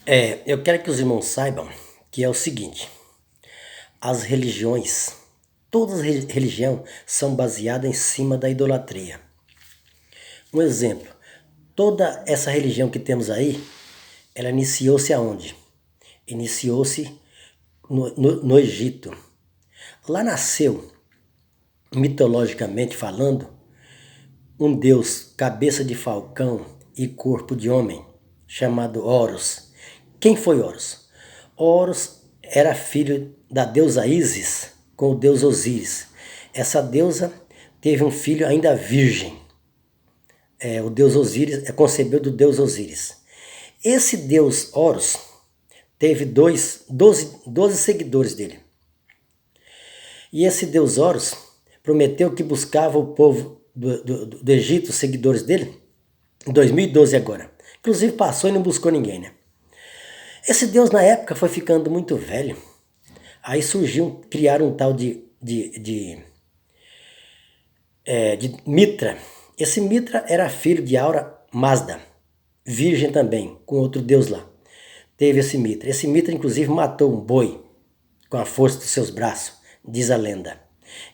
Eu quero que os irmãos saibam que é o seguinte: as religiões, todas as religiões são baseadas em cima da idolatria. Um exemplo, toda essa religião que temos aí, ela iniciou-se aonde? Iniciou-se no Egito. Lá nasceu, mitologicamente falando, um deus cabeça de falcão e corpo de homem, chamado Horus. Quem foi Horus? Horus era filho da deusa Ísis com o deus Osíris. Essa deusa teve um filho ainda virgem. O deus Osíris concebeu do deus Osíris. Esse deus Horus teve 12 seguidores dele. E esse deus Horus prometeu que buscava o povo do Egito, os seguidores dele, em 2012 agora. Inclusive passou e não buscou ninguém, né? Esse deus na época foi ficando muito velho. Aí criaram um tal de Mitra. Esse Mitra era filho de Aura Mazda, virgem também, com outro deus lá. Teve esse Mitra. Esse Mitra, inclusive, matou um boi com a força dos seus braços, diz a lenda.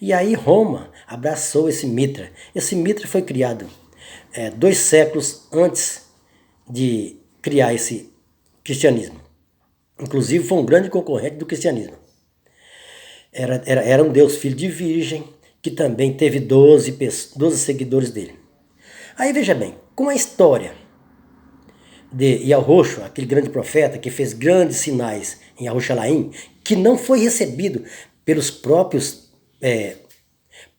E aí Roma abraçou esse Mitra. Esse Mitra foi criado 2 séculos antes de criar esse cristianismo. Inclusive foi um grande concorrente do cristianismo. Era um deus filho de virgem, que também teve 12 seguidores dele. Aí veja bem, com a história de Yahushua, aquele grande profeta que fez grandes sinais em Yahushalaim, que não foi recebido pelos próprios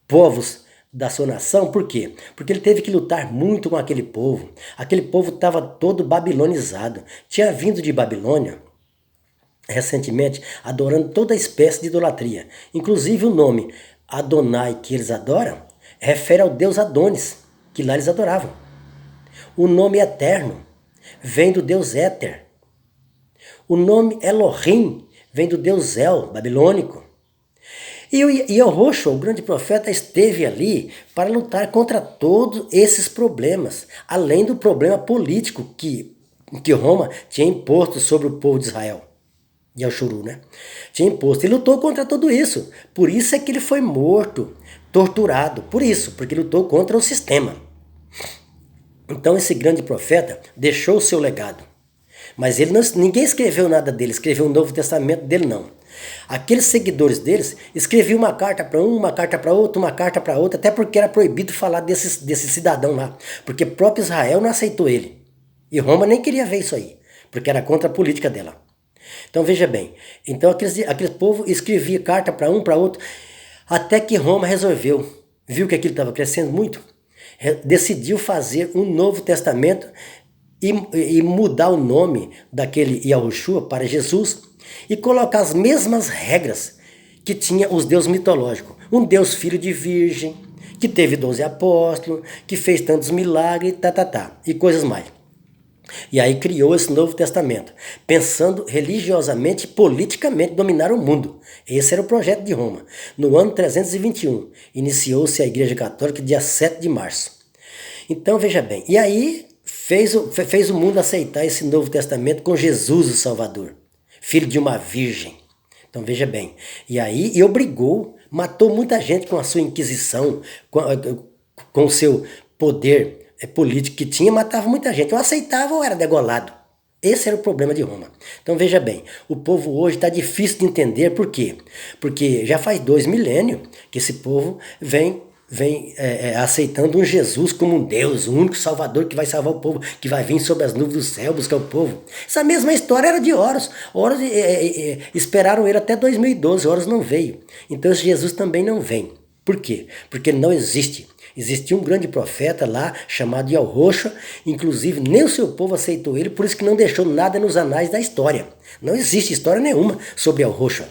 povos da sua nação. Por quê? Porque ele teve que lutar muito com aquele povo. Aquele povo estava todo babilonizado. Tinha vindo de Babilônia recentemente, adorando toda espécie de idolatria. Inclusive o nome Adonai que eles adoram refere ao deus Adonis, que lá eles adoravam. O nome Eterno vem do deus Éter. O nome Elohim vem do deus El, babilônico. E Yahushua, o grande profeta, esteve ali para lutar contra todos esses problemas, além do problema político que Roma tinha imposto sobre o povo de Israel. Yashuru, né? Tinha imposto. Ele lutou contra tudo isso. Por isso é que ele foi morto, torturado. Por isso, porque ele lutou contra o sistema. Então esse grande profeta deixou o seu legado. Mas ninguém escreveu nada dele, escreveu o Novo Testamento dele não. Aqueles seguidores deles escreviam uma carta para um, uma carta para outro, uma carta para outra, até porque era proibido falar desse cidadão lá, porque próprio Israel não aceitou ele. E Roma nem queria ver isso aí, porque era contra a política dela. Então veja bem, então aquele povo escrevia carta para um, para outro, até que Roma resolveu, viu que aquilo estava crescendo muito, decidiu fazer um Novo Testamento e mudar o nome daquele Yahushua para Jesus e colocar as mesmas regras que tinha os deuses mitológicos. Um Deus filho de virgem, que teve 12 apóstolos, que fez tantos milagres, e coisas mais. E aí criou esse Novo Testamento, pensando religiosamente e politicamente dominar o mundo. Esse era o projeto de Roma. No ano 321, iniciou-se a Igreja Católica dia 7 de março. Então veja bem, e aí fez o mundo aceitar esse Novo Testamento com Jesus o Salvador, filho de uma virgem. Então veja bem, e obrigou, matou muita gente com a sua inquisição, com o seu poder político que tinha, matava muita gente. Ou aceitava ou era degolado. Esse era o problema de Roma. Então veja bem, o povo hoje está difícil de entender. Por quê? Porque já faz 2 milênios que esse povo vem aceitando um Jesus como um Deus, o único Salvador que vai salvar o povo, que vai vir sobre as nuvens do céu buscar o povo. Essa mesma história era de Horus. Horus esperaram ele até 2012, Horus não veio. Então esse Jesus também não vem. Por quê? Porque ele não existe. Existia um grande profeta lá, chamado Yahushua, inclusive nem o seu povo aceitou ele, por isso que não deixou nada nos anais da história. Não existe história nenhuma sobre Yahushua,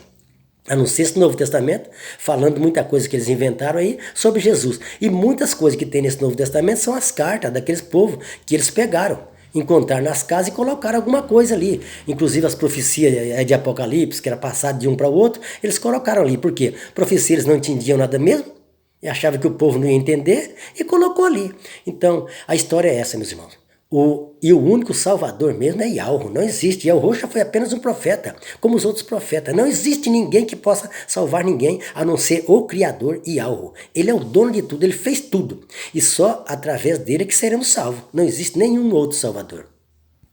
a não ser esse Novo Testamento, falando muita coisa que eles inventaram aí sobre Jesus. E muitas coisas que tem nesse Novo Testamento são as cartas daqueles povos que eles pegaram, encontraram nas casas e colocaram alguma coisa ali. Inclusive as profecias de Apocalipse, que era passado de um para o outro, eles colocaram ali. Por quê? Profecia eles não entendiam nada mesmo, e achava que o povo não ia entender, e colocou ali. Então, a história é essa, meus irmãos. E o único salvador mesmo é Yahweh. Não existe. Yahweh já foi apenas um profeta, como os outros profetas. Não existe ninguém que possa salvar ninguém, a não ser o Criador Yahweh. Ele é o dono de tudo, ele fez tudo. E só através dele é que seremos salvos. Não existe nenhum outro salvador.